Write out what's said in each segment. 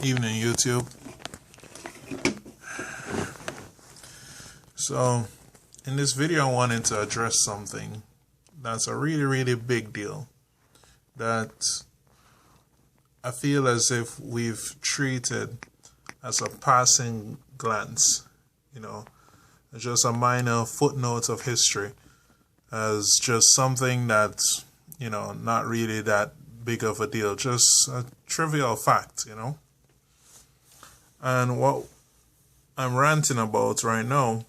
Evening, YouTube. So, in this video, I wanted to address something that's a really big deal that I feel as if we've treated as a passing glance, just a minor footnote of history, as just something that's, not really that big of a deal, just a trivial fact, And what I'm ranting about right now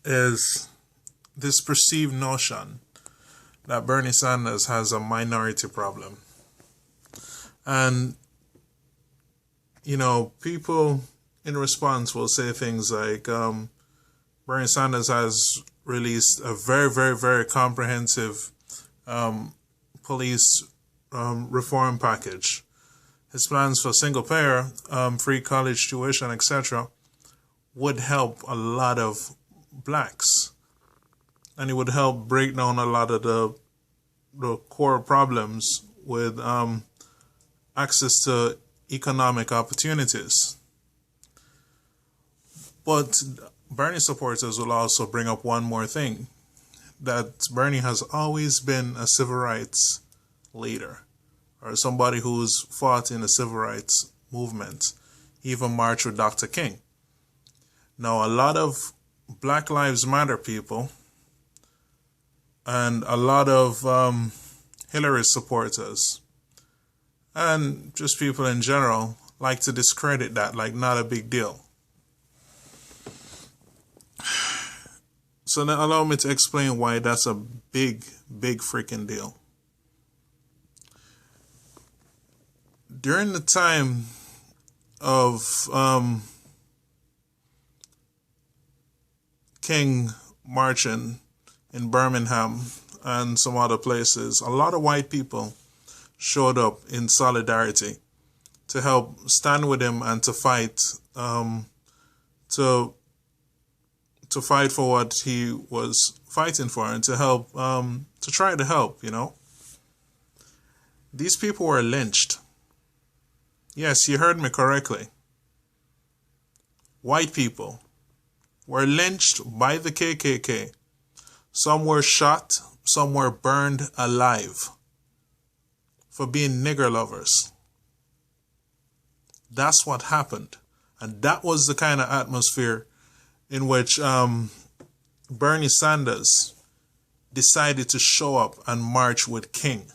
is this perceived notion that Bernie Sanders has a minority problem. And, people in response will say things like, Bernie Sanders has released a very comprehensive police reform package. His plans for single payer, free college tuition, etc. would help a lot of blacks. And it would help break down a lot of the core problems with access to economic opportunities. But Bernie supporters will also bring up one more thing, that Bernie has always been a civil rights leader, or somebody who's fought in the civil rights movement, even marched with Dr. King. Now, a lot of Black Lives Matter people and a lot of Hillary supporters and just people in general like to discredit that, like not a big deal. So now allow me to explain why that's a big freaking deal. During the time of King marching in Birmingham and some other places, a lot of white people showed up in solidarity to help stand with him and to fight to fight for what he was fighting for, and to help to try to help. These people were lynched. Yes, you heard me correctly. White people were lynched by the KKK. Some were shot, some were burned alive for being nigger lovers. That's what happened. And that was the kind of atmosphere in which Bernie Sanders decided to show up and march with King.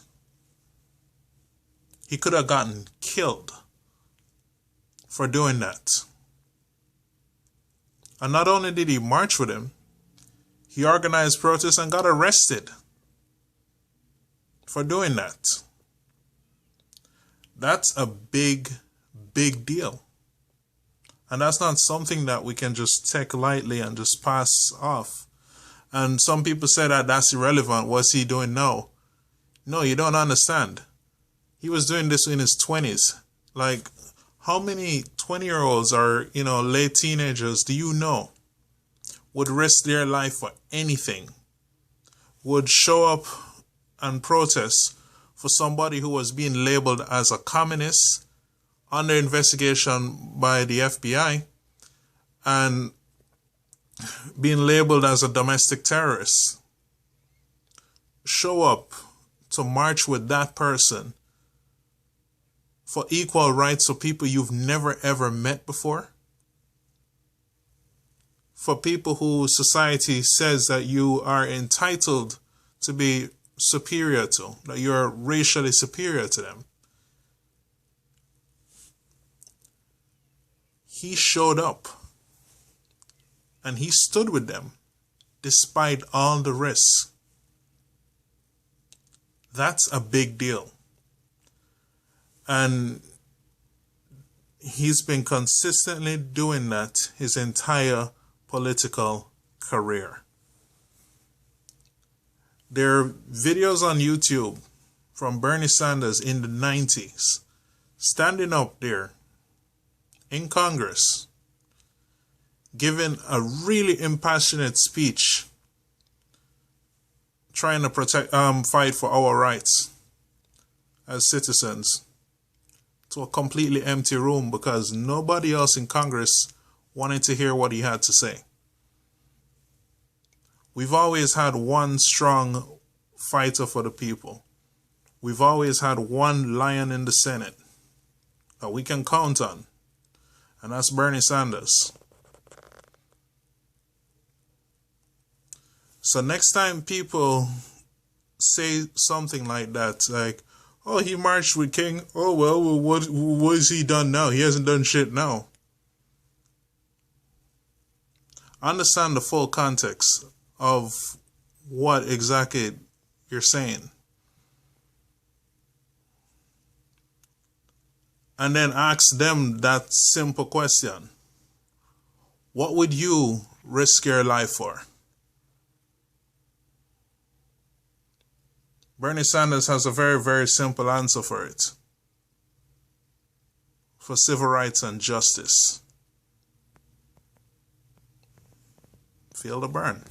He could have gotten killed for doing that. And not only did he march with him, he organized protests and got arrested for doing that. That's a big deal. And that's not something that we can just take lightly and just pass off. And some people say that that's irrelevant. What's he doing now? No, you don't understand. He was doing this in his 20s. Like, how many 20-year-olds or, late teenagers do you know would risk their life for anything, would show up and protest for somebody who was being labeled as a communist, under investigation by the FBI, and being labeled as a domestic terrorist? Show up to march with that person for equal rights for people you've never ever met before? For people who society says that you are entitled to be superior to, that you're racially superior to them. He showed up and he stood with them despite all the risks. That's a big deal. And he's been consistently doing that his entire political career. There are videos on YouTube from Bernie Sanders in the 90s standing up there in Congress, giving a really impassionate speech, trying to fight for our rights as citizens, to a completely empty room because nobody else in Congress wanted to hear what he had to say. We've always had one strong fighter for the people. We've always had one lion in the Senate that we can count on, and that's Bernie Sanders. So next time people say something like that, like, oh, he marched with King, oh, well, what has he done now? He hasn't done shit now. Understand the full context of what exactly you're saying. And then ask them that simple question. What would you risk your life for? Bernie Sanders has a very, very simple answer for it. For civil rights and justice. Feel the burn.